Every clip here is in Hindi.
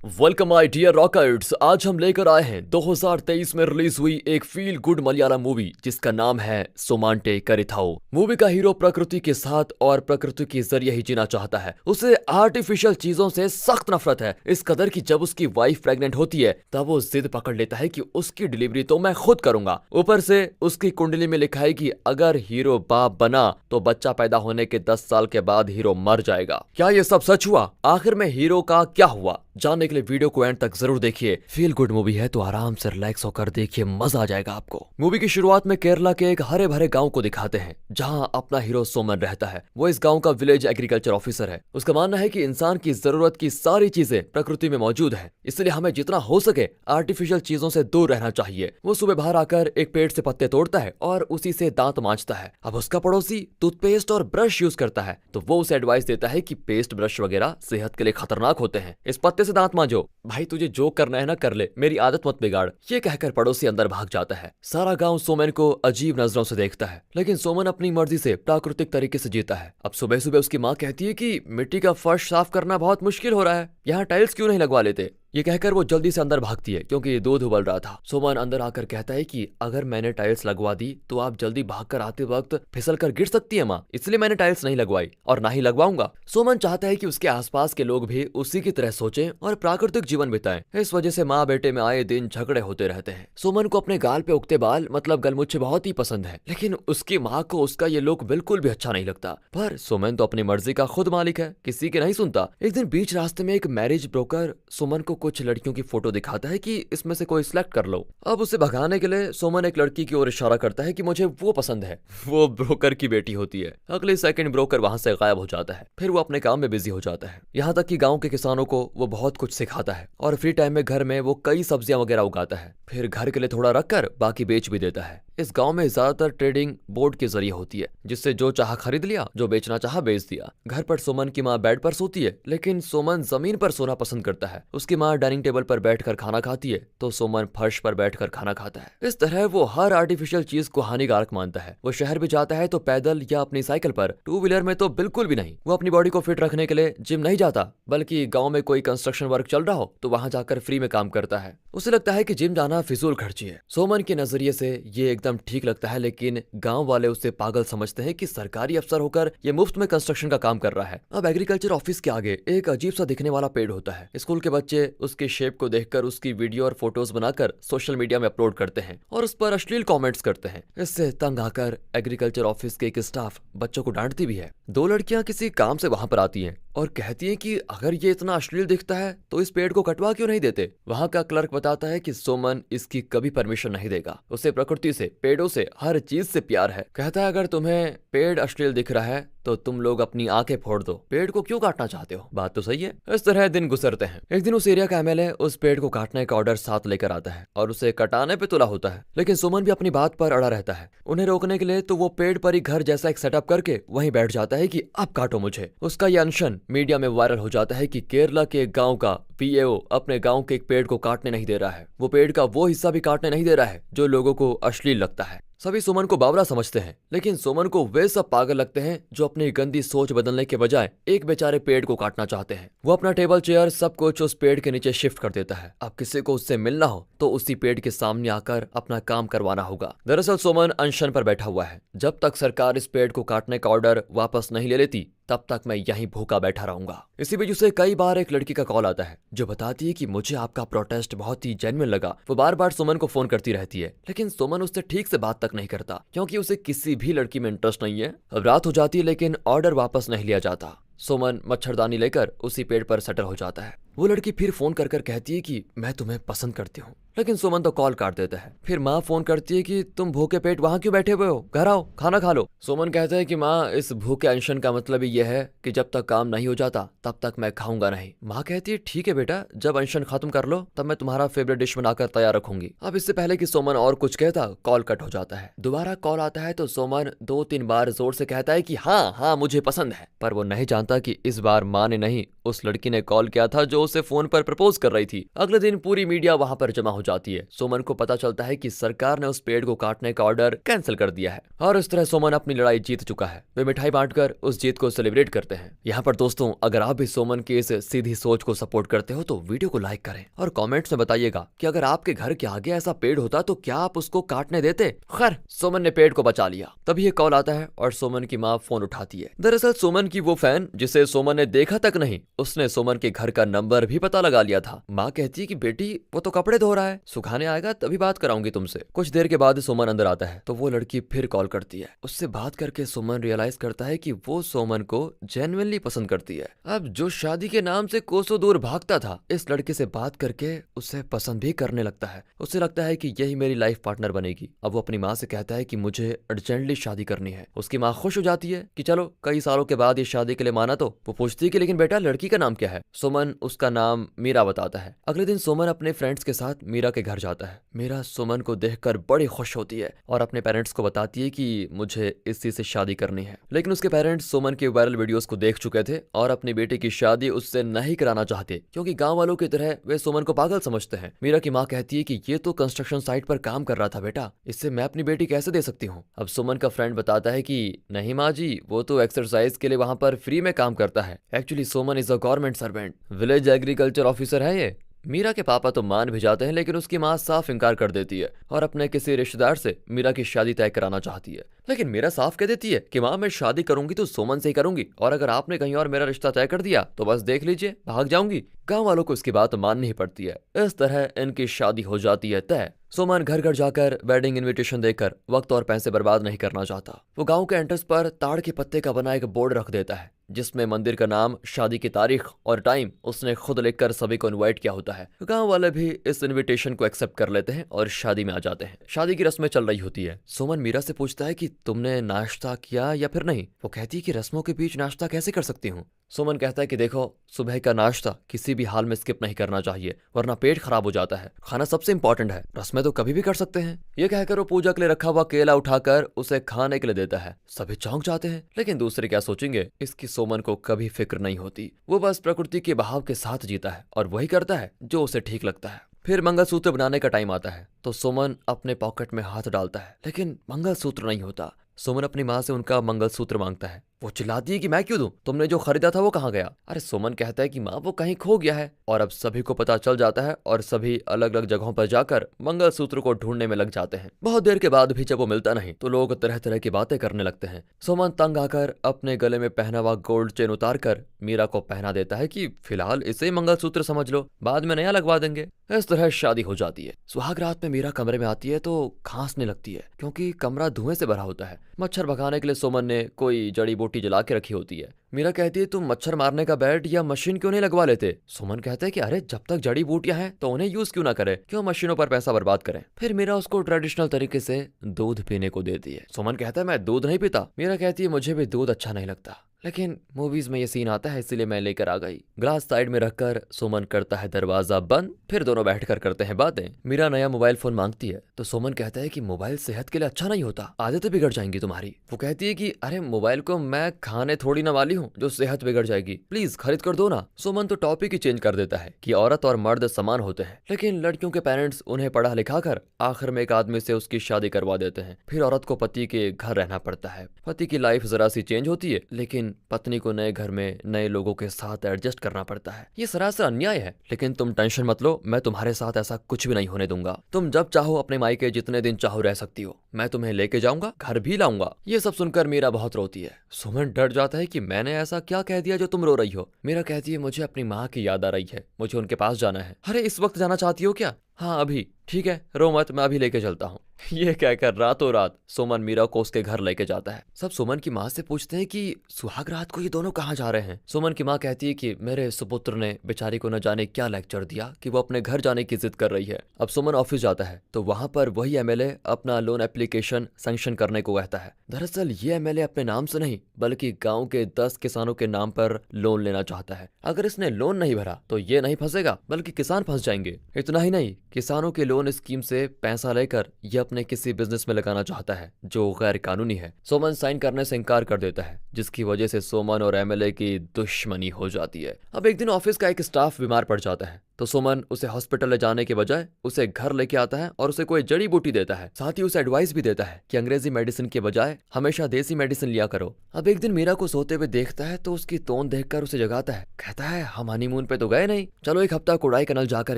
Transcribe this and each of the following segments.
Welcome my dear रॉकर्ट्स। आज हम लेकर आए हैं 2023 में रिलीज हुई एक फील गुड मलयालम मूवी जिसका नाम है सोमांटे करिथाओ। मूवी का हीरो प्रकृति के साथ और प्रकृति के जरिए ही जीना चाहता है। उसे आर्टिफिशियल चीजों से सख्त नफरत है, इस कदर की जब उसकी वाइफ प्रेग्नेंट होती है तब वो जिद पकड़ लेता है कि उसकी डिलीवरी तो मैं खुद करूंगा। ऊपर से उसकी कुंडली में लिखा है कि अगर हीरो बाप बना तो बच्चा पैदा होने के 10 साल के बाद हीरो मर जाएगा। क्या ये सब सच हुआ? आखिर में हीरो का क्या हुआ? जानने के लिए वीडियो को एंड तक जरूर देखिए। फील गुड मूवी है तो आराम से रिलैक्स होकर देखिए, मजा आ जाएगा आपको। मूवी की शुरुआत में केरला के एक हरे भरे गांव को दिखाते हैं जहां अपना हीरो सोमन रहता है। वो इस गांव का विलेज एग्रीकल्चर ऑफिसर है। उसका मानना है कि इंसान की जरूरत की सारी चीजें प्रकृति में मौजूद है, इसलिए हमें जितना हो सके आर्टिफिशियल चीजों से दूर रहना चाहिए। वो सुबह बाहर आकर एक पेड़ से पत्ते तोड़ता है और उसी से दांत मांजता है। अब उसका पड़ोसी टूथपेस्ट और ब्रश यूज करता है तो वो उसे एडवाइस देता है कि पेस्ट ब्रश वगैरह सेहत के लिए खतरनाक होते हैं, इस पत्ते से दांत मांजो। भाई तुझे जो करना है ना कर ले, मेरी आदत मत बिगाड़। ये कहकर पड़ोसी अंदर भाग जाता है। सारा गांव सोमन को अजीब नजरों से देखता है, लेकिन सोमन अपनी मर्जी से प्राकृतिक तरीके से जीता है। अब सुबह सुबह उसकी माँ कहती है कि मिट्टी का फर्श साफ करना बहुत मुश्किल हो रहा है, यहाँ टाइल्स क्यों नहीं लगवा लेते। ये कहकर वो जल्दी से अंदर भागती है क्योंकि दूध उबल रहा था। सोमन अंदर आकर कहता है कि अगर मैंने टाइल्स लगवा दी तो आप जल्दी भागकर आते वक्त फिसल कर गिर सकती है माँ, इसलिए मैंने टाइल्स नहीं लगवाई और ना ही लगवाऊंगा। सोमन चाहता है कि उसके आसपास के लोग भी उसी की तरह सोचें और प्राकृतिक जीवन बिताएं। इस वजह से माँ बेटे में आए दिन झगड़े होते रहते हैं। सोमन को अपने गाल पे उगते बाल मतलब गलमुच्छे बहुत ही पसंद है, लेकिन उसकी माँ को उसका ये लुक बिल्कुल भी अच्छा नहीं लगता। पर सोमन तो अपनी मर्जी का खुद मालिक है, किसी की नहीं सुनता। एक दिन बीच रास्ते में एक मैरिज ब्रोकर सोमन को कुछ लड़कियों की फोटो दिखाता है कि इसमें से कोई सिलेक्ट कर लो। अब उसे भगाने के लिए सोमन एक लड़की की ओर इशारा करता है कि मुझे वो पसंद है। वो ब्रोकर की बेटी होती है। अगले सेकंड ब्रोकर वहां से गायब हो जाता है। फिर वो अपने काम में बिजी हो जाता है। यहाँ तक कि गांव के किसानों को वो बहुत कुछ सिखाता है और फ्री टाइम में घर में वो कई सब्जियां वगैरह उगाता है। फिर घर के लिए थोड़ा रखकर बाकी बेच भी देता है। इस गांव में ज्यादातर ट्रेडिंग बोर्ड के जरिए होती है, जिससे जो चाह खरीद लिया, जो बेचना चाहा बेच दिया। घर पर सोमन की माँ बेड पर सोती है, लेकिन सोमन जमीन पर सोना पसंद करता है। उसकी माँ डाइनिंग टेबल पर बैठकर खाना खाती है तो सोमन फर्श पर बैठकर खाना खाता है। इस तरह वो हर आर्टिफिशियल चीज को हानिकारक मानता है। वो शहर भी जाता है तो पैदल या अपनी साइकिल पर, टू व्हीलर में तो बिल्कुल भी नहीं। वो अपनी बॉडी को फिट रखने के लिए जिम नहीं जाता, बल्कि गाँव में कोई कंस्ट्रक्शन वर्क चल रहा हो तो वहां जाकर फ्री में काम करता है। उसे लगता है कि जिम जाना फिजूल खर्ची है। सोमन के नजरिए से ये एकदम ठीक लगता है, लेकिन गांव वाले उसे पागल समझते हैं कि सरकारी अफसर होकर ये मुफ्त में कंस्ट्रक्शन का काम कर रहा है। अब एग्रीकल्चर ऑफिस के आगे एक अजीब सा दिखने वाला पेड़ होता है। स्कूल के बच्चे उसके शेप को देखकर उसकी वीडियो और फोटोज बनाकर सोशल मीडिया में अपलोड करते हैं और उस पर अश्लील कमेंट्स करते हैं। इससे तंग आकर एग्रीकल्चर ऑफिस के एक स्टाफ बच्चों को डांटती भी है। दो लड़कियां किसी काम से वहां पर आती हैं और कहती हैं कि अगर ये इतना अश्लील दिखता है तो इस पेड़ को कटवा क्यों नहीं देते। वहां का क्लर्क बताता है कि सोमन इसकी कभी परमिशन नहीं देगा। उसे प्रकृति से, पेड़ों से, हर चीज से प्यार है। कहता है अगर तुम्हें पेड़ अश्लील दिख रहा है तो तुम लोग अपनी आंखें फोड़ दो, पेड़ को क्यों काटना चाहते हो। बात तो सही है। इस तरह दिन गुजरते हैं। एक दिन उस एरिया का एमएलए उस पेड़ को काटने का ऑर्डर साथ लेकर आता है और उसे कटाने पे तुला होता है, लेकिन सुमन भी अपनी बात पर अड़ा रहता है। उन्हें रोकने के लिए तो वो पेड़ पर ही घर जैसा एक सेटअप करके वहीं बैठ जाता है कि अब काटो मुझे। उसका ये अनशन मीडिया में वायरल हो जाता है कि केरला के गांव का पीएओ अपने गांव के एक पेड़ को काटने नहीं दे रहा है। वो पेड़ का वो हिस्सा भी काटने नहीं दे रहा है जो लोगों को अश्लील लगता है। सभी सुमन को बावरा समझते हैं, लेकिन सुमन को वे सब पागल लगते हैं जो अपनी गंदी सोच बदलने के बजाय एक बेचारे पेड़ को काटना चाहते हैं। वो अपना टेबल चेयर सब कुछ उस पेड़ के नीचे शिफ्ट कर देता है। अब किसी को उससे मिलना हो तो उसी पेड़ के सामने आकर अपना काम करवाना होगा। दरअसल सुमन अनशन पर बैठा हुआ है। जब तक सरकार इस पेड़ को काटने का ऑर्डर वापस नहीं ले लेती तब तक मैं यहीं भूखा बैठा रहूंगा। इसी बीच उसे कई बार एक लड़की का कॉल आता है जो बताती है कि मुझे आपका प्रोटेस्ट बहुत ही जेन्युइन लगा। वो बार बार सुमन को फोन करती रहती है, लेकिन सुमन उससे ठीक से बात तक नहीं करता क्योंकि उसे किसी भी लड़की में इंटरेस्ट नहीं है। अब रात हो जाती है लेकिन ऑर्डर वापस नहीं लिया जाता। सुमन मच्छरदानी लेकर उसी पेड़ पर सेटल हो जाता है। वो लड़की फिर फोन कर कर कहती है कि मैं तुम्हें पसंद करती हूँ, लेकिन सुमन तो कॉल काट देता है। फिर माँ फोन करती है कि तुम भूखे पेट वहां क्यों बैठे हुए हो, घर आओ खाना खा लो। सुमन कहता है कि माँ इस भूखे अनशन का मतलब ही यह है कि जब तक काम नहीं हो जाता तब तक मैं खाऊंगा नहीं। माँ कहती है ठीक है बेटा, जब अनशन खत्म कर लो तब मैं तुम्हारा फेवरेट डिश बनाकर तैयार रखूंगी। अब इससे पहले कि सोमन और कुछ कहता कॉल कट हो जाता है। दोबारा कॉल आता है तो सोमन 2-3 बार जोर से कहता है कि हाँ हाँ मुझे पसंद है, पर वो नहीं जानता कि इस बार माँ ने नहीं उस लड़की ने कॉल किया था जो उसे फोन पर प्रपोज कर रही थी। अगले दिन पूरी मीडिया वहां पर जमा हो जाती है। सुमन को पता चलता है कि सरकार ने उस पेड़ को काटने का ऑर्डर कैंसिल कर दिया है और इस तरह सुमन अपनी लड़ाई जीत चुका है। वे मिठाई बांटकर उस जीत को सेलिब्रेट करते हैं। यहाँ पर दोस्तों, अगर आप भी सुमन की इस सीधी सोच को सपोर्ट करते हो तो वीडियो को लाइक करें और कमेंट्स में बताइएगा कि अगर आपके घर के आगे ऐसा पेड़ होता तो क्या आप उसको काटने देते। खैर, सुमन ने पेड़ को बचा लिया। तभी ये कॉल आता है और सुमन की माँ फोन उठाती है। दरअसल सुमन की वो फैन जिसे सुमन ने देखा तक नहीं, उसने सुमन के घर का नंबर भी पता लगा लिया था। माँ कहती है कि बेटी वो तो कपड़े धो रहा है, सुखाने आएगा तभी बात कराऊंगी तुमसे। कुछ देर के बाद सुमन अंदर आता है तो वो लड़की फिर कॉल करती है। उससे बात करके सुमन रियलाइज करता है कि वो सुमन को जेन्युइनली पसंद करती है। अब जो शादी के नाम से कोसों दूर भागता था, इस लड़के से बात करके उसे पसंद भी करने लगता है। उसे लगता है कि यही मेरी लाइफ पार्टनर बनेगी। अब वो अपनी माँ से कहता है कि मुझे अर्जेंटली शादी करनी है। उसकी माँ खुश हो जाती है कि चलो कई सालों के बाद ये शादी के लिए माना। तो वो पूछती है कि लेकिन बेटा लड़की का नाम क्या है। सुमन उसका नाम मीरा बताता है। अगले दिन सुमन अपने फ्रेंड्स के साथ मीरा के घर जाता है। मीरा सुमन को देखकर बड़ी खुश होती है और अपने पेरेंट्स को बताती है कि मुझे इसी से शादी करनी है। लेकिन उसके पेरेंट्स सुमन के वायरल वीडियोस को देख चुके थे और अपनी बेटी की शादी उससे नहीं कराना चाहते, क्योंकि गांव वालों की तरह वे सुमन को पागल समझते हैं। मीरा की माँ कहती है कि ये तो कंस्ट्रक्शन साइट पर काम कर रहा था बेटा, इससे मैं अपनी बेटी कैसे दे सकती हूँ। अब सुमन का फ्रेंड बताता है कि नहीं माँ जी, वो तो एक्सरसाइज के लिए वहां पर फ्री में काम करता है। Actually Suman is a government servant, village agriculture officer है ये। मीरा के पापा तो मान भी जाते हैं, लेकिन उसकी माँ साफ इनकार कर देती है और अपने किसी रिश्तेदार से मीरा की शादी तय कराना चाहती है। लेकिन मीरा साफ कह देती है कि माँ मैं शादी करूंगी तो सुमन से ही करूंगी, और अगर आपने कहीं और मेरा रिश्ता तय कर दिया तो बस देख लीजिए भाग जाऊंगी। गांव वालों को इसकी बात माननी ही पड़ती है। इस तरह इनकी शादी हो जाती है तय। सुमन घर घर जाकर वेडिंग इनविटेशन देकर वक्त और पैसे बर्बाद नहीं करना चाहता। वो गांव के एंट्रेंस पर ताड़ के पत्ते का बना एक बोर्ड रख देता है जिसमें मंदिर का नाम, शादी की तारीख और टाइम उसने खुद लिखकर सभी को इनवाइट किया होता है। गांव वाले भी इस इनविटेशन को एक्सेप्ट कर लेते हैं और शादी में आ जाते हैं। शादी की रस्में चल रही होती है। सुमन मीरा से पूछता है कि तुमने नाश्ता किया या फिर नहीं। वो कहती है कि रस्मों के बीच नाश्ता कैसे कर सकती हूँ। सुमन कहता है कि देखो, सुबह का नाश्ता किसी भी हाल में स्किप नहीं करना चाहिए वरना पेट खराब हो जाता है। खाना सबसे इंपॉर्टेंट है, रस्में तो कभी भी कर सकते हैं। ये कहकर वो पूजा के लिए रखा हुआ केला उठाकर उसे खाने के लिए देता है। सभी चौंक जाते हैं, लेकिन दूसरे क्या सोचेंगे इसकी सुमन को कभी फिक्र नहीं होती। वो बस प्रकृति के बहाव के साथ जीता है और वही करता है जो उसे ठीक लगता है। फिर मंगलसूत्र बनाने का टाइम आता है तो सुमन अपने पॉकेट में हाथ डालता है, लेकिन मंगलसूत्र नहीं होता। सुमन अपनी माँ से उनका मंगलसूत्र मांगता है। वो चिल्लाती है कि मैं क्यों दूं, तुमने जो खरीदा था वो कहाँ गया। अरे सुमन कहता है कि माँ वो कहीं खो गया है। और अब सभी को पता चल जाता है और सभी अलग अलग जगहों पर जाकर मंगलसूत्र को ढूंढने में लग जाते हैं। बहुत देर के बाद भी जब वो मिलता नहीं तो लोग तरह तरह की बातें करने लगते हैं। सुमन तंग आकर अपने गले में पहना हुआ गोल्ड चेन उतार कर मीरा को पहना देता है कि फिलहाल इसे मंगलसूत्र समझ लो, बाद में नया लगवा देंगे। इस तरह शादी हो जाती है। सुहाग रात में मीरा कमरे में आती है तो खांसने लगती है, क्योंकि कमरा धुएं से भरा होता है। मच्छर भगाने के लिए सुमन ने कोई जड़ी बूटी जला के रखी होती है। मीरा कहती है तुम मच्छर मारने का बैट या मशीन क्यों नहीं लगवा लेते। सुमन कहता है कि अरे जब तक जड़ी बूटियां हैं तो उन्हें यूज क्यों ना करें, क्यों मशीनों पर पैसा बर्बाद करें। फिर मीरा उसको ट्रेडिशनल तरीके से दूध पीने को देती है। सुमन कहता है मैं दूध नहीं पीता। मीरा कहती है मुझे भी दूध अच्छा नहीं लगता, लेकिन मूवीज में ये सीन आता है इसलिए मैं लेकर आ गई। ग्लास साइड में रखकर सुमन करता है दरवाजा बंद। फिर दोनों बैठकर करते हैं बातें। मीरा नया मोबाइल फोन मांगती है तो सुमन कहता है कि मोबाइल सेहत के लिए अच्छा नहीं होता, आदतें बिगड़ जाएंगी तुम्हारी। वो कहती है कि अरे मोबाइल को मैं खाने थोड़ी ना वाली हूँ जो सेहत बिगड़ जाएगी, प्लीज खरीद कर दो ना। सुमन तो टॉपिक ही चेंज कर देता है कि औरत और मर्द समान होते हैं, लेकिन लड़कियों के पेरेंट्स उन्हें पढ़ा लिखा कर आखिर में एक आदमी से उसकी शादी करवा देते हैं। फिर औरत को पति के घर रहना पड़ता है। पति की लाइफ जरा सी चेंज होती है, लेकिन पत्नी को नए घर में नए लोगों के साथ एडजस्ट करना पड़ता है। ये सरासर अन्याय है, लेकिन तुम टेंशन मत लो, मैं तुम्हारे साथ ऐसा कुछ भी नहीं होने दूंगा। तुम जब चाहो अपने मायके जितने दिन चाहो रह सकती हो, मैं तुम्हें लेके जाऊंगा, घर भी लाऊंगा। ये सब सुनकर मीरा बहुत रोती है। सुमन डर जाता है कि मैंने ऐसा क्या कह दिया जो तुम रो रही हो। मीरा कहती है मुझे अपनी माँ की याद आ रही है, मुझे उनके पास जाना है। अरे इस वक्त जाना चाहती हो क्या? हाँ अभी, ठीक है रो मत, मैं अभी लेके चलता हूँ। ये कहकर रातों रात सुमन मीरा को उसके घर लेके जाता है। सब सुमन की माँ से पूछते हैं कि सुहाग रात को ये दोनों कहाँ जा रहे हैं। सुमन की माँ कहती है कि मेरे सुपुत्र ने बेचारी को न जाने क्या लेक्चर दिया कि वो अपने घर जाने की जिद कर रही है। अब सुमन ऑफिस जाता है तो वहां पर वही एमएलए अपना लोन एप्लीकेशन सैंक्शन करने को कहता है। दरअसल ये एमएलए अपने नाम से नहीं बल्कि गाँव के 10 किसानों के नाम पर लोन लेना चाहता है। अगर इसने लोन नहीं भरा तो ये नहीं फंसेगा बल्कि किसान फंस जाएंगे। इतना ही नहीं, किसानों के लोन स्कीम से पैसा लेकर ये अपने किसी बिजनेस में लगाना चाहता है जो गैर कानूनी है। सोमन साइन करने से इनकार कर देता है, जिसकी वजह से सोमन और एमएलए की दुश्मनी हो जाती है। अब एक दिन ऑफिस का एक स्टाफ बीमार पड़ जाता है तो सोमन उसे हॉस्पिटल ले जाने के बजाय उसे घर लेके आता है और उसे कोई जड़ी बूटी देता है। साथ ही उसे एडवाइस भी देता है कि अंग्रेजी मेडिसिन के बजाय हमेशा देसी मेडिसिन लिया करो। अब एक दिन मीरा को सोते हुए देखता है तो उसकी टोन देखकर उसे जगाता है। कहता है हम हनीमून पे तो गए नहीं, चलो एक हफ्ता कोडाईकनाल जाकर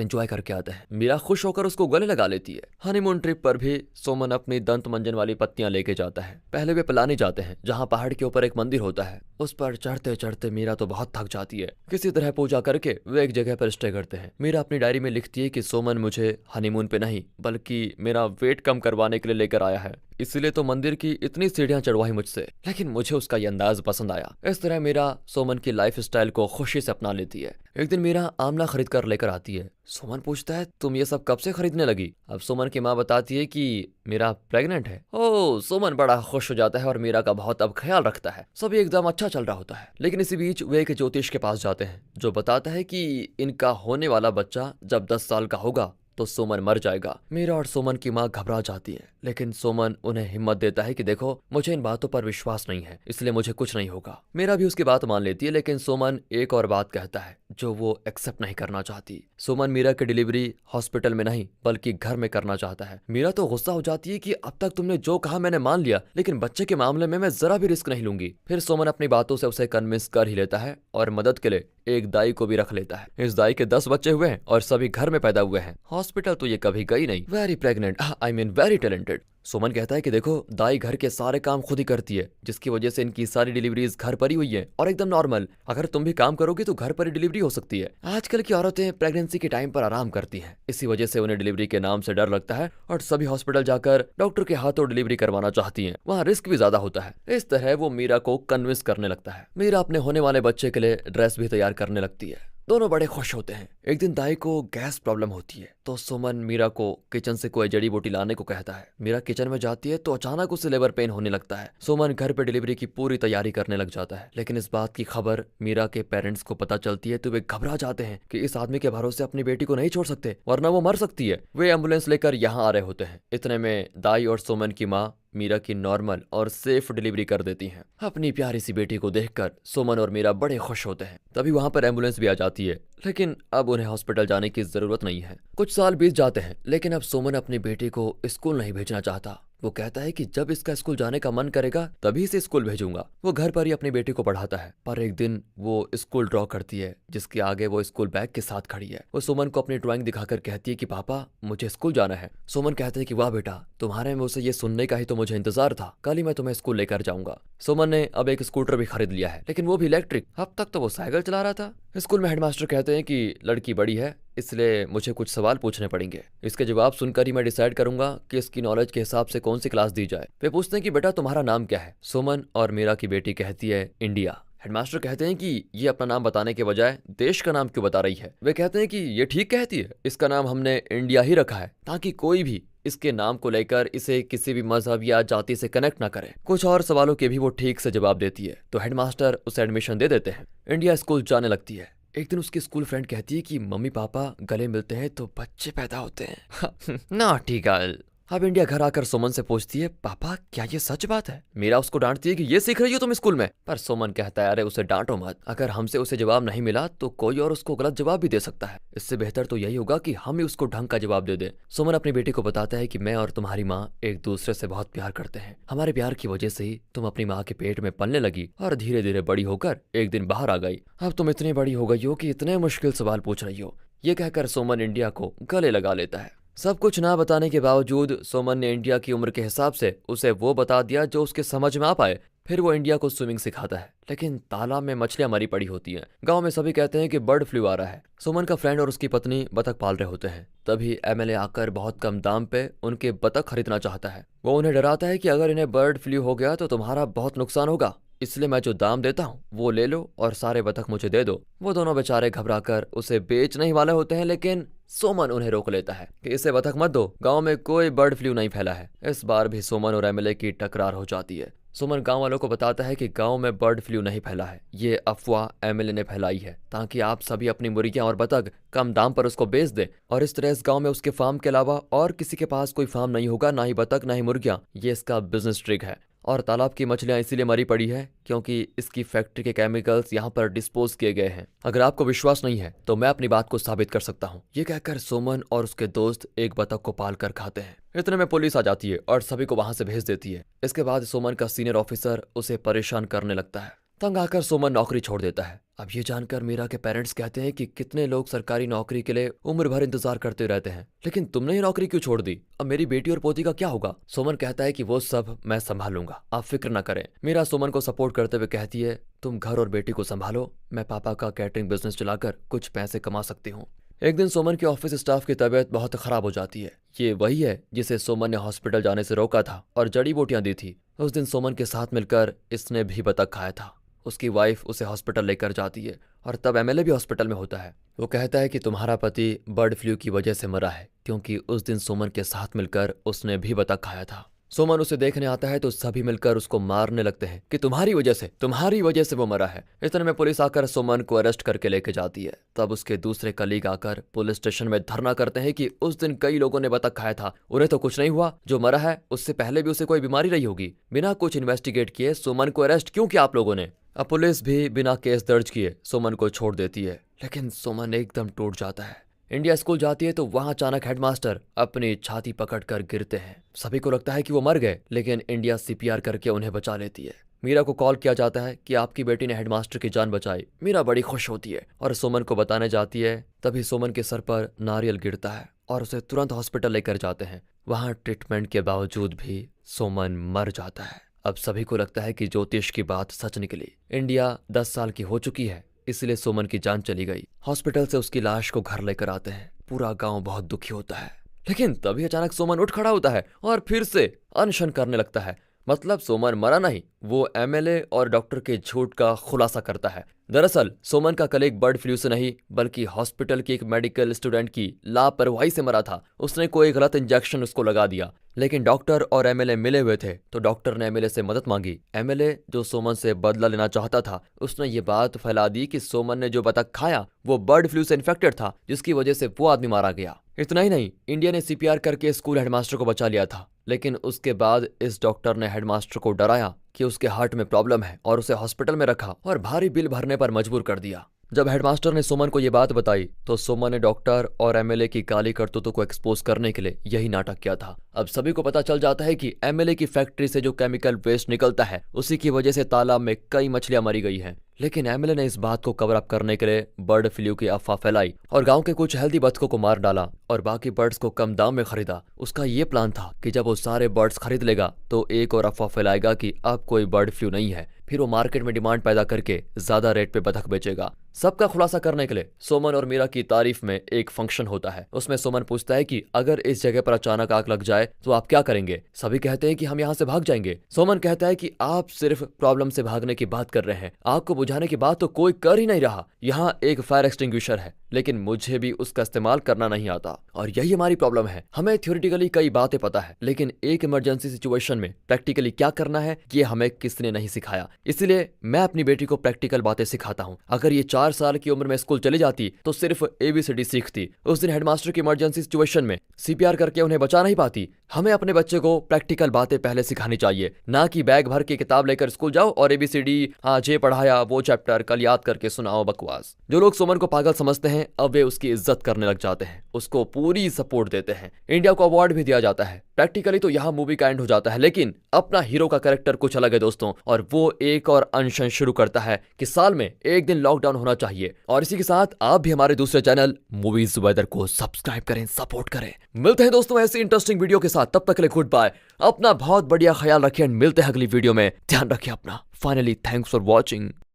एंजॉय करके आते हैं। मीरा खुश होकर उसको गले लगा लेती है। हनीमून ट्रिप पर भी सोमन अपनी दंत मंजन वाली पत्तियां लेके जाता है। पहले वे पिलाने जाते हैं जहाँ पहाड़ के ऊपर एक मंदिर होता है। उस पर चढ़ते चढ़ते मीरा तो बहुत थक जाती है। किसी तरह पूजा करके वे एक जगह पर स्टे करते हैं। मीरा अपनी डायरी में लिखती है कि सोमन मुझे हनीमून पे नहीं बल्कि मेरा वेट कम करवाने के लिए लेकर आया है, इसलिए तो मंदिर की इतनी सीढ़ियां चढ़वाई मुझसे। लेकिन मुझे उसका ये अंदाज पसंद आया। इस तरह मीरा सोमन की लाइफ स्टाइल को खुशी से अपना लेती है। एक दिन मीरा आमला खरीद कर लेकर आती है। सोमन पूछता है तुम ये सब कब से खरीदने लगी? अब सोमन की माँ बताती है कि मीरा प्रेग्नेंट है। ओह, सोमन बड़ा खुश हो जाता है और मीरा का बहुत अब ख्याल रखता है। सब एकदम अच्छा चल रहा होता है। लेकिन इसी बीच वे एक ज्योतिष के पास जाते हैं जो बताता है कि इनका होने वाला बच्चा जब 10 साल का होगा तो सोमन मर जाएगा। मीरा और सोमन की माँ घबरा जाती है, लेकिन सोमन उन्हें हिम्मत देता है कि देखो मुझे इन बातों पर विश्वास नहीं है, इसलिए मुझे कुछ नहीं होगा। मीरा भी उसकी बात मान लेती है, लेकिन सोमन एक और बात कहता है जो वो एक्सेप्ट नहीं करना चाहती। सोमन मीरा की डिलीवरी हॉस्पिटल में नहीं बल्कि घर में करना चाहता है। मीरा तो गुस्सा हो जाती है कि अब तक तुमने जो कहा मैंने मान लिया, लेकिन बच्चे के मामले में मैं जरा भी रिस्क नहीं लूंगी। फिर सोमन अपनी बातों से उसे कन्विंस कर ही लेता है और मदद के लिए एक दाई को भी रख लेता है। इस दाई के 10 बच्चे हुए हैं और सभी घर में पैदा हुए हैं। हॉस्पिटल तो ये कभी गई नहीं। Very pregnant, I mean very talented. Soman कहता है कि देखो दाई घर के सारे काम खुद ही करती है, जिसकी वजह से इनकी सारी डिलीवरीज घर पर ही हुई है और एकदम नॉर्मल। अगर तुम भी काम करोगे तो घर पर ही डिलीवरी हो सकती है। आजकल की औरतें प्रेगनेंसी के टाइम पर आराम करती हैं, इसी वजह से उन्हें डिलीवरी के नाम से डर लगता है और सभी हॉस्पिटल जाकर डॉक्टर के हाथों डिलीवरी करवाना चाहती हैं। वहाँ रिस्क भी ज्यादा होता है। इस तरह वो मीरा को कन्विंस करने लगता है। मीरा अपने होने वाले बच्चे के लिए ड्रेस भी तैयार करने लगती है। दोनों बड़े खुश होते हैं। एक दिन दाई को गैस प्रॉब्लम होती है तो सोमन मीरा को किचन से कोई जड़ी बूटी लाने को कहता है। मीरा किचन में जाती है तो अचानक उसे लेबर पेन होने लगता है। सोमन घर पे डिलीवरी की पूरी तैयारी करने लग जाता है, लेकिन इस बात की खबर मीरा के पेरेंट्स को पता चलती है तो वे घबरा जाते हैं कि इस आदमी के भरोसे अपनी बेटी को नहीं छोड़ सकते वरना वो मर सकती है। वे एम्बुलेंस लेकर यहाँ आ रहे होते हैं। इतने में दाई और सोमन की माँ मीरा की नॉर्मल और सेफ डिलीवरी कर देती हैं। अपनी प्यारी सी बेटी को देखकर सोमन और मीरा बड़े खुश होते हैं। तभी वहां पर एम्बुलेंस भी आ जाती है, लेकिन अब उन्हें हॉस्पिटल जाने की जरूरत नहीं है। कुछ साल बीत जाते हैं, लेकिन अब सोमन अपनी बेटी को स्कूल नहीं भेजना चाहता। वो कहता है कि जब इसका स्कूल जाने का मन करेगा तभी इसे स्कूल भेजूंगा। वो घर पर ही अपनी बेटी को पढ़ाता है, पर एक दिन वो स्कूल ड्रॉ करती है जिसके आगे वो स्कूल बैग के साथ खड़ी है। वो सोमन को अपनी ड्राइंग दिखाकर कहती है कि पापा मुझे स्कूल जाना है। सोमन कहता है कि वाह बेटा, तुम्हारे मुंह से ये सुनने का ही तो मुझे इंतजार था। कल ही मैं तुम्हें स्कूल लेकर जाऊंगा। सोमन ने अब एक स्कूटर भी खरीद लिया है, लेकिन वो भी इलेक्ट्रिक। अब तक तो वो साइकिल चला रहा था। स्कूल में हेडमास्टर कहते हैं कि लड़की बड़ी है, इसलिए मुझे कुछ सवाल पूछने पड़ेंगे। इसके जवाब सुनकर ही मैं डिसाइड करूंगा कि इसकी नॉलेज के हिसाब से कौन सी क्लास दी जाए। वे पूछते हैं कि बेटा तुम्हारा नाम क्या है? सोमन और मीरा की बेटी कहती है इंडिया। हेडमास्टर कहते हैं कि ये अपना नाम बताने के बजाय देश का नाम क्यों बता रही है? वे कहते हैं कि ये ठीक कहती है, इसका नाम हमने इंडिया ही रखा है ताकि कोई भी इसके नाम को लेकर इसे किसी भी मजहब या जाति से कनेक्ट ना करे। कुछ और सवालों के भी वो ठीक से जवाब देती है तो हेडमास्टर उसे एडमिशन दे देते हैं। इंडिया स्कूल जाने लगती है। एक दिन उसकी स्कूल फ्रेंड कहती है कि मम्मी पापा गले मिलते हैं तो बच्चे पैदा होते हैं। Naughty girl. अब इंडिया घर आकर सोमन से पूछती है पापा क्या ये सच बात है? मीरा उसको डांटती है कि ये सीख रही हो तुम स्कूल में? पर सोमन कहता है अरे उसे डांटो मत, अगर हमसे उसे जवाब नहीं मिला तो कोई और उसको गलत जवाब भी दे सकता है। इससे बेहतर तो यही होगा कि हम ही उसको ढंग का जवाब दे दें। सोमन अपनी बेटी को बताता है कि मैं और तुम्हारी माँ एक दूसरे से बहुत प्यार करते हैं। हमारे प्यार की वजह से ही तुम अपनी माँ के पेट में पलने लगी और धीरे धीरे बड़ी होकर एक दिन बाहर आ गई। अब तुम इतनी बड़ी हो गई हो कि इतने मुश्किल सवाल पूछ रही हो। ये कहकर सोमन इंडिया को गले लगा लेता है। सब कुछ ना बताने के बावजूद सोमन ने इंडिया की उम्र के हिसाब से उसे वो बता दिया जो उसके समझ में आ पाए। फिर वो इंडिया को स्विमिंग सिखाता है, लेकिन तालाब में मछलियां मरी पड़ी होती हैं। गांव में सभी कहते हैं कि बर्ड फ्लू आ रहा है। सोमन का फ्रेंड और उसकी पत्नी बतख पाल रहे होते हैं। तभी एमएलए आकर बहुत कम दाम पे उनके बतख खरीदना चाहता है। वो उन्हें डराता है कि अगर इन्हें बर्ड फ्लू हो गया तो तुम्हारा बहुत नुकसान होगा, इसलिए मैं जो दाम देता हूँ वो ले लो और सारे बतख मुझे दे दो। वो दोनों बेचारे घबराकर उसे बेचने ही वाले होते हैं, लेकिन सोमन उन्हें रोक लेता है कि इसे बतख मत दो, गांव में कोई बर्ड फ्लू नहीं फैला है। इस बार भी सोमन और एमएलए की टकरार हो जाती है। सुमन गांव वालों को बताता है कि गांव में बर्ड फ्लू नहीं फैला है, ये अफवाह एमएलए ने फैलाई है ताकि आप सभी अपनी मुर्गियां और बतख कम दाम पर उसको बेच दें और इस तरह इस गांव में उसके फार्म के अलावा और किसी के पास कोई फार्म नहीं होगा, ना ही बतख ना ही मुर्गियां। ये इसका बिजनेस ट्रिक है। और तालाब की मछलियां इसीलिए मरी पड़ी है क्योंकि इसकी फैक्ट्री के केमिकल्स यहाँ पर डिस्पोज किए गए हैं। अगर आपको विश्वास नहीं है तो मैं अपनी बात को साबित कर सकता हूँ। ये कहकर सुमन और उसके दोस्त एक बतख को पाल कर खाते हैं। इतने में पुलिस आ जाती है और सभी को वहां से भेज देती है। इसके बाद सुमन का सीनियर ऑफिसर उसे परेशान करने लगता है। तंग आकर सुमन नौकरी छोड़ देता है। अब ये जानकर मीरा के पेरेंट्स कहते हैं कि कितने लोग सरकारी नौकरी के लिए उम्र भर इंतजार करते रहते हैं, लेकिन तुमने ये नौकरी क्यों छोड़ दी? अब मेरी बेटी और पोती का क्या होगा? सुमन कहता है कि वो सब मैं संभालूंगा, आप फिक्र ना करें। मीरा सुमन को सपोर्ट करते हुए कहती है, तुम घर और बेटी को संभालो, मैं पापा का कैटरिंग बिजनेस चलाकर कुछ पैसे कमा सकती हूँ। एक दिन सुमन के ऑफिस स्टाफ की तबीयत बहुत खराब हो जाती है। ये वही है जिसे सुमन ने हॉस्पिटल जाने से रोका था और जड़ी बूटियां दी थी। उस दिन सुमन के साथ मिलकर इसने भी बतख खाया था। उसकी वाइफ उसे हॉस्पिटल लेकर जाती है और तब एमएलए भी हॉस्पिटल में होता है। वो कहता है कि तुम्हारा पति बर्ड फ्लू की वजह से मरा है क्योंकि उस दिन सुमन के साथ मिलकर उसने भी बतख खाया था। सुमन उसे देखने आता है तो सभी मिलकर उसको मारने लगते हैं कि तुम्हारी वजह से वो मरा है। इतने में पुलिस आकर सुमन को अरेस्ट करके लेके जाती है। तब उसके दूसरे कलीग आकर पुलिस स्टेशन में धरना करते हैं कि उस दिन कई लोगों ने बतख खाया था, उन्हें तो कुछ नहीं हुआ, जो मरा है उससे पहले भी उसे कोई बीमारी रही होगी। बिना कुछ इन्वेस्टिगेट किए सुमन को अरेस्ट क्यों किया आप लोगों ने? अब पुलिस भी बिना केस दर्ज किए सुमन को छोड़ देती है, लेकिन सुमन एकदम टूट जाता है। इंडिया स्कूल जाती है तो वहां अचानक हेडमास्टर अपनी छाती पकड़कर गिरते हैं। सभी को लगता है कि वो मर गए, लेकिन इंडिया सीपीआर करके उन्हें बचा लेती है। मीरा को कॉल किया जाता है कि आपकी बेटी ने हेडमास्टर की जान बचाई। मीरा बड़ी खुश होती है और सुमन को बताने जाती है। तभी सुमन के सर पर नारियल गिरता है और उसे तुरंत हॉस्पिटल लेकर जाते हैं। वहां ट्रीटमेंट के बावजूद भी सुमन मर जाता है। अब सभी को लगता है कि ज्योतिष की बात सच निकली। इंडिया 10 साल की हो चुकी है, इसलिए सुमन की जान चली गई। हॉस्पिटल से उसकी लाश को घर लेकर आते हैं। पूरा गांव बहुत दुखी होता है, लेकिन तभी अचानक सुमन उठ खड़ा होता है और फिर से अनशन करने लगता है। मतलब सुमन मरा नहीं, वो एमएलए और डॉक्टर के झूठ का खुलासा करता है। दरअसल सुमन का कलीग बर्ड फ्लू से नहीं बल्कि हॉस्पिटल की एक मेडिकल स्टूडेंट की लापरवाही से मरा था। उसने कोई गलत इंजेक्शन उसको लगा दिया, लेकिन डॉक्टर और एमएलए मिले हुए थे तो डॉक्टर ने एमएलए से मदद मांगी। एमएलए जो सुमन से बदला लेना चाहता था, उसने ये बात फैला दी कि सुमन ने जो बतख खाया वो बर्ड फ्लू से इन्फेक्टेड था, जिसकी वजह से वो आदमी मारा गया। इतना ही नहीं, इंडिया ने सीपीआर करके स्कूल हेडमास्टर को बचा लिया था, लेकिन उसके बाद इस डॉक्टर ने हेडमास्टर को डराया कि उसके हार्ट में प्रॉब्लम है और उसे हॉस्पिटल में रखा और भारी बिल भरने पर मजबूर कर दिया। जब हेडमास्टर ने सुमन को ये बात बताई तो सुमन ने डॉक्टर और एमएलए की काली करतूतों को एक्सपोज करने के लिए यही नाटक किया था। अब सभी को पता चल जाता है कि एमएलए की फैक्ट्री से जो केमिकल वेस्ट निकलता है उसी की वजह से तालाब में कई मछलियां मरी गई हैं। लेकिन एमएलए ने इस बात को कवर अप करने के लिए बर्ड फ्लू की अफवाह फैलाई और गांव के कुछ हेल्दी बतखों को मार डाला और बाकी बर्ड्स को कम दाम में खरीदा। उसका ये प्लान था कि जब वो सारे बर्ड्स खरीद लेगा तो एक और अफवाह फैलाएगा कि अब कोई बर्ड फ्लू नहीं है, फिर वो मार्केट में डिमांड पैदा करके ज्यादा रेट पे बतख बेचेगा। सबका खुलासा करने के लिए सुमन और मीरा की तारीफ में एक फंक्शन होता है। उसमें सुमन पूछता है कि अगर इस जगह पर अचानक आग लग जाए तो आप क्या करेंगे? सभी कहते हैं कि हम यहाँ से भाग जाएंगे। सुमन कहता है कि आप सिर्फ प्रॉब्लम से भागने की बात कर रहे हैं, आग को बुझाने की बात तो कोई कर ही नहीं रहा। यहाँ एक फायर एक्सटिंग्विशर है, लेकिन मुझे भी उसका इस्तेमाल करना नहीं आता और यही हमारी प्रॉब्लम है। हमें थ्योरेटिकली कई बातें पता है, लेकिन एक इमरजेंसी सिचुएशन में प्रैक्टिकली क्या करना है ये हमें किसने नहीं सिखाया। इसलिए मैं अपनी बेटी को प्रैक्टिकल बातें सिखाता हूँ। अगर ये 4 साल की उम्र में स्कूल चली जाती तो सिर्फ ABCD सीखती। उस दिन हेडमास्टर की इमरजेंसी सिचुएशन में CPR करके उन्हें बचा नहीं पाती। हमें अपने बच्चे को प्रैक्टिकल बातें पहले सिखानी चाहिए, ना कि बैग भर के किताब लेकर स्कूल जाओ और ABCD आज ये पढ़ाया वो चैप्टर कल याद करके सुनाओ बकवास। जो लोग सुमन को पागल समझते हैं अब वे उसकी इज्जत करने लग जाते हैं, उसको पूरी सपोर्ट देते हैं। इंडिया को अवार्ड भी दिया जाता है। प्रैक्टिकली तो यहाँ मूवी का एंड हो जाता है, लेकिन अपना हीरो का कैरेक्टर कुछ अलग है दोस्तों, और वो एक और अनशन शुरू करता है कि साल में एक दिन लॉकडाउन होना चाहिए। और इसी के साथ आप भी हमारे दूसरे चैनल मूवीज वेदर को सब्सक्राइब करें, सपोर्ट करें। मिलते हैं दोस्तों ऐसी इंटरेस्टिंग वीडियो के साथ, तब तक के लिए गुड बाय। अपना बहुत बढ़िया ख्याल रखिए, मिलते हैं अगली वीडियो में। ध्यान रखिए अपना। Finally thanks for watching.